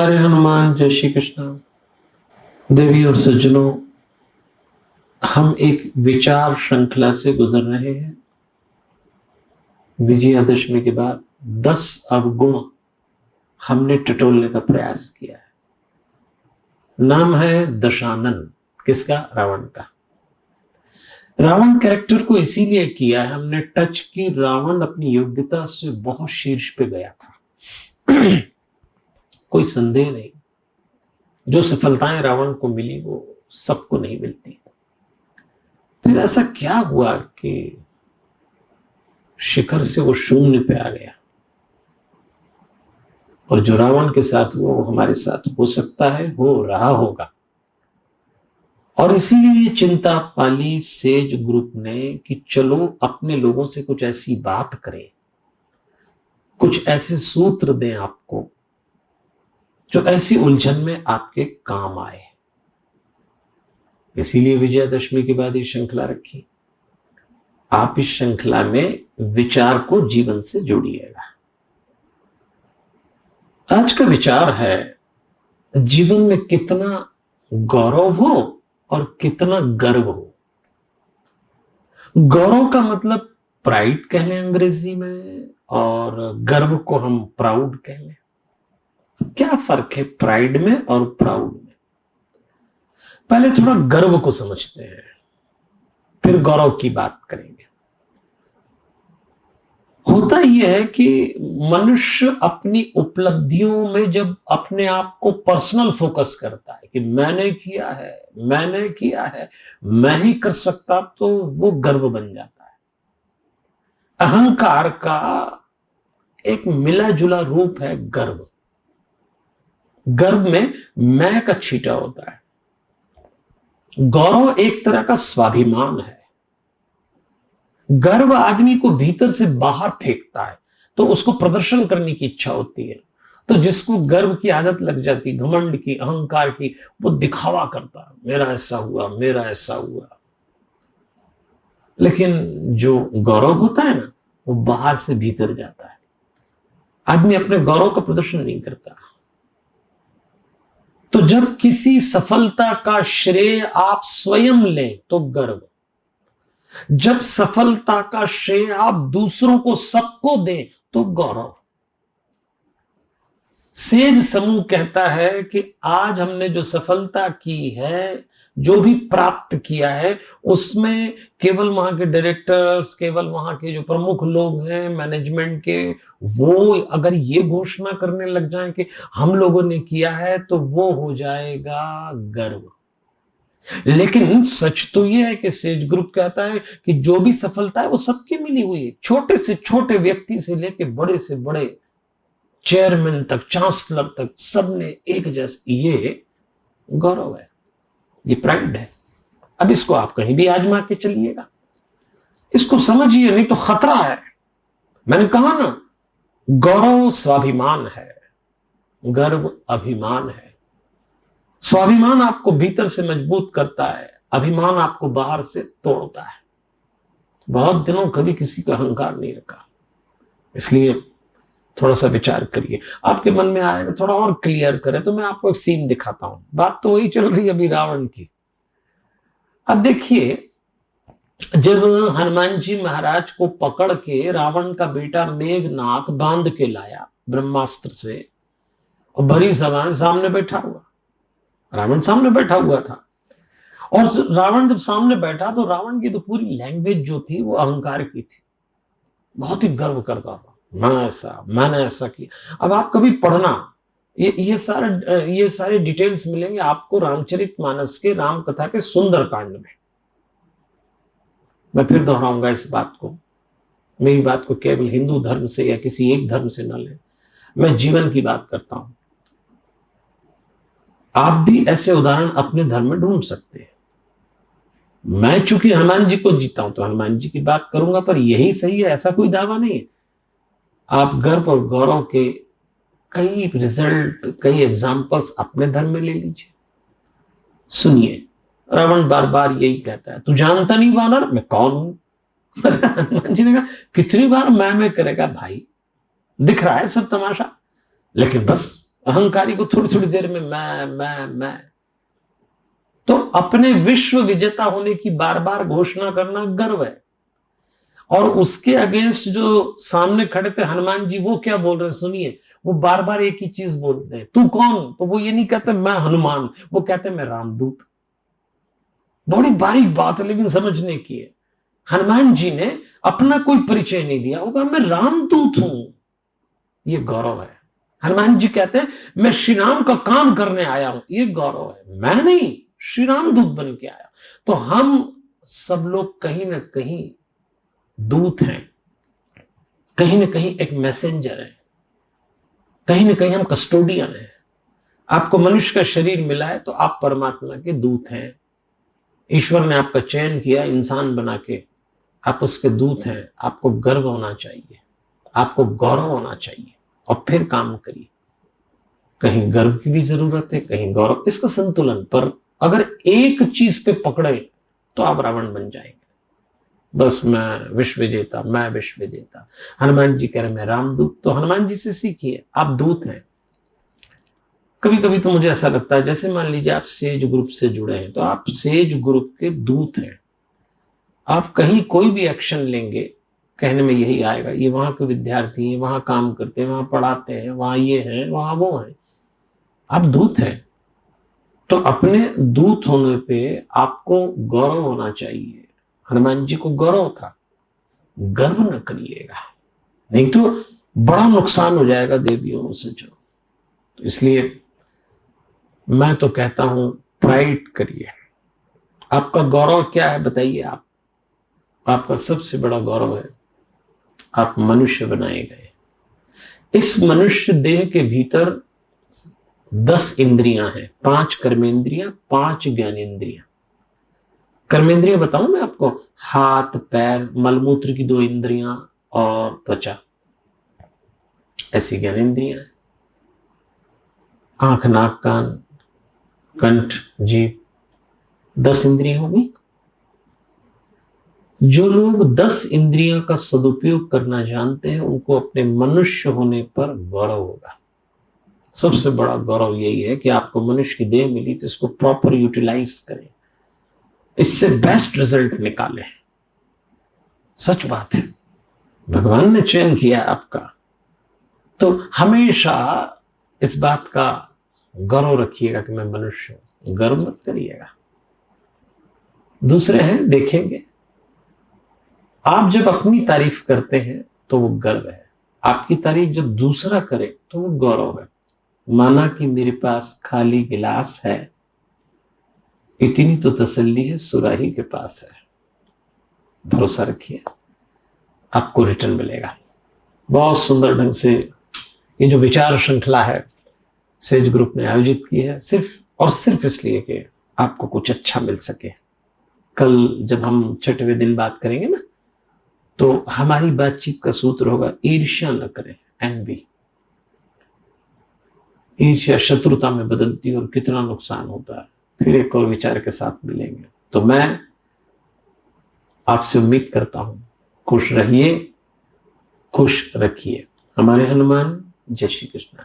प्यारे हनुमान, जय श्री कृष्ण। देवी और सज्जनों, हम एक विचार श्रृंखला से गुजर रहे हैं। विजयादशमी के बाद 10 अवगुण हमने टटोलने का प्रयास किया है। नाम है दशानन। किसका? रावण का। रावण कैरेक्टर को इसीलिए किया है हमने टच कि रावण अपनी योग्यता से बहुत शीर्ष पे गया था। कोई संदेह नहीं, जो सफलताएं रावण को मिली वो सबको नहीं मिलती। फिर ऐसा क्या हुआ कि शिखर से वो शून्य पे आ गया, और जो रावण के साथ हुआ वो हमारे साथ हो सकता है, हो रहा होगा। और इसीलिए चिंता पाली सेज ग्रुप ने कि चलो अपने लोगों से कुछ ऐसी बात करें, कुछ ऐसे सूत्र दें आपको जो ऐसी उलझन में आपके काम आए। इसीलिए विजयादशमी के बाद ये श्रृंखला रखी। आप इस श्रृंखला में विचार को जीवन से जोड़िएगा। आज का विचार है, जीवन में कितना गौरव हो और कितना गर्व हो। गौरव का मतलब प्राइड कह लें अंग्रेजी में, और गर्व को हम प्राउड कह लें। क्या फर्क है प्राइड में और प्राउड में? पहले थोड़ा गर्व को समझते हैं, फिर गौरव की बात करेंगे। होता यह है कि मनुष्य अपनी उपलब्धियों में जब अपने आप को पर्सनल फोकस करता है कि मैंने किया है, मैंने किया है, मैं ही कर सकता, तो वो गर्व बन जाता है। अहंकार का एक मिला जुला रूप है गर्व। गर्व में मैं का छींटा होता है। गौरव एक तरह का स्वाभिमान है। गर्व आदमी को भीतर से बाहर फेंकता है, तो उसको प्रदर्शन करने की इच्छा होती है। तो जिसको गर्व की आदत लग जाती, घमंड की, अहंकार की, वो दिखावा करता है, मेरा ऐसा हुआ, मेरा ऐसा हुआ। लेकिन जो गौरव होता है ना, वो बाहर से भीतर जाता है। आदमी अपने गौरव का प्रदर्शन नहीं करता। तो जब किसी सफलता का श्रेय आप स्वयं लें तो गर्व, जब सफलता का श्रेय आप दूसरों को, सबको दें तो गौरव। सेज समूह कहता है कि आज हमने जो सफलता की है, जो भी प्राप्त किया है, उसमें केवल वहां के डायरेक्टर्स, केवल वहां के जो प्रमुख लोग हैं मैनेजमेंट के, वो अगर ये घोषणा करने लग जाएं कि हम लोगों ने किया है, तो वो हो जाएगा गर्व। लेकिन सच तो यह है कि सेज ग्रुप कहता है कि जो भी सफलता है वो सबकी मिली हुई है। छोटे से छोटे व्यक्ति से लेके बड़े से बड़े चेयरमैन तक, चांसलर तक, सबने एक जैसे, ये गौरव है, ये प्राइड है। अब इसको आप कहीं भी आजमा के चलिएगा, इसको समझिए, नहीं तो खतरा है। मैंने कहा ना, गौरव स्वाभिमान है, गर्व अभिमान है। स्वाभिमान आपको भीतर से मजबूत करता है, अभिमान आपको बाहर से तोड़ता है। बहुत दिनों कभी किसी का अहंकार नहीं रखा, इसलिए थोड़ा सा विचार करिए। आपके मन में आएगा थोड़ा और क्लियर करें तो मैं आपको एक सीन दिखाता हूं। बात तो वही चल रही है अभी रावण की। अब देखिए, जब हनुमान जी महाराज को पकड़ के रावण का बेटा मेघनाथ बांध के लाया ब्रह्मास्त्र से, और भरी सभा सामने बैठा हुआ, रावण सामने बैठा हुआ था। और रावण जब सामने बैठा तो रावण की तो पूरी लैंग्वेज जो थी वो अहंकार की थी। बहुत ही गर्व करता था, मैंने ऐसा किया। अब आप कभी पढ़ना, ये सारे डिटेल्स मिलेंगे आपको रामचरितमानस के, राम कथा के सुंदरकांड में। मैं फिर दोहराऊंगा इस बात को, मेरी बात को केवल हिंदू धर्म से या किसी एक धर्म से न लें, मैं जीवन की बात करता हूं। आप भी ऐसे उदाहरण अपने धर्म में ढूंढ सकते हैं। मैं चूंकि हनुमान जी को जीता हूं तो हनुमान जी की बात करूंगा, पर यही सही है ऐसा कोई दावा नहीं है। आप गर्व और गौरव के कई रिजल्ट, कई एग्जाम्पल्स अपने धर्म में ले लीजिए। सुनिए, रावण बार बार यही कहता है, तू जानता नहीं वानर मैं कौन हूं। हनुमान जी ने कहा, कितनी बार मैं करेगा भाई, दिख रहा है सब तमाशा, लेकिन बस अहंकारी को थोड़ी थोड़ी देर में मैं। तो अपने विश्व विजेता होने की बार बार घोषणा करना गर्व है। और उसके अगेंस्ट जो सामने खड़े थे हनुमान जी, वो क्या बोल रहे हैं सुनिए। वो बार बार एक ही चीज बोलते हैं, तू कौन? तो वो ये नहीं कहते मैं हनुमान, वो कहते मैं रामदूत। बड़ी बारीक बात है लेकिन समझने की है। हनुमान जी ने अपना कोई परिचय नहीं दिया, होगा मैं रामदूत हूं, ये गौरव है। हनुमान जी कहते हैं मैं श्री राम का काम करने आया हूं, ये गौरव है। मैं नहीं, श्री राम दूत बन के आया। तो हम सब लोग कहीं ना कहीं दूत हैं, कहीं ना कहीं एक मैसेंजर है, कहीं ना कहीं हम कस्टोडियन हैं। आपको मनुष्य का शरीर मिला है तो आप परमात्मा के दूत हैं। ईश्वर ने आपका चयन किया इंसान बना के, आप उसके दूत हैं। आपको गर्व होना चाहिए, आपको गौरव होना चाहिए, और फिर काम करिए। कहीं गर्व की भी जरूरत है, कहीं गौरव, इसका संतुलन। पर अगर एक चीज पे पकड़े तो आप रावण बन जाएंगे। बस मैं विश्व विजेता, मैं विश्व विजेता। हनुमान जी कह रहे मैं रामदूत। तो हनुमान जी से सीखिए, आप दूत हैं। कभी कभी तो मुझे ऐसा लगता है जैसे मान लीजिए आप सेज ग्रुप से जुड़े हैं, तो आप सेज ग्रुप के दूत हैं। आप कहीं कोई भी एक्शन लेंगे, कहने में यही आएगा, ये वहां के विद्यार्थी हैं, वहां काम करते हैं, वहां पढ़ाते हैं, वहां ये हैं, वहां वो हैं। आप दूत हैं। तो अपने दूत होने पे आपको गौरव होना चाहिए। हनुमान जी को गौरव था। गर्व न करिएगा, नहीं तो बड़ा नुकसान हो जाएगा देवियों से। जो तो इसलिए मैं तो कहता हूं प्राइड करिए। आपका गौरव क्या है बताइए। आप, आपका सबसे बड़ा गौरव है आप मनुष्य बनाए गए। इस मनुष्य देह के भीतर 10 इंद्रियां हैं, 5 कर्मेंद्रियां, 5 ज्ञानेंद्रियां। कर्मेंद्रियां बताऊं मैं आपको, हाथ पैर, मलमूत्र की 2 इंद्रियां और त्वचा, ऐसी ज्ञानेंद्रियां हैं। आंख नाक कान कंठ जीभ, 10 इंद्रियां हो गई। जो लोग 10 इंद्रियों का सदुपयोग करना जानते हैं उनको अपने मनुष्य होने पर गौरव होगा। सबसे बड़ा गौरव यही है कि आपको मनुष्य की देह मिली तो इसको प्रॉपर यूटिलाइज करें, इससे बेस्ट रिजल्ट निकालें। सच बात है, भगवान ने चयन किया आपका। तो हमेशा इस बात का गौरव रखिएगा कि मैं मनुष्य हूं, गर्व मत करिएगा। दूसरे हैं देखेंगे। आप जब अपनी तारीफ करते हैं तो वो गर्व है, आपकी तारीफ जब दूसरा करे तो वो गौरव है। माना कि मेरे पास खाली गिलास है, इतनी तो तसल्ली है सुराही के पास है। भरोसा रखिए, आपको रिटर्न मिलेगा। बहुत सुंदर ढंग से ये जो विचार श्रृंखला है सेज ग्रुप ने आयोजित की है, सिर्फ और सिर्फ इसलिए कि आपको कुछ अच्छा मिल सके। कल जब हम छठवें दिन बात करेंगे ना, तो हमारी बातचीत का सूत्र होगा ईर्ष्या न करें, एनवी। ईर्ष्या शत्रुता में बदलती है और कितना नुकसान होता है। फिर एक और विचार के साथ मिलेंगे। तो मैं आपसे उम्मीद करता हूं खुश रहिए, खुश रखिए। हमारे हनुमान। जय श्री कृष्ण।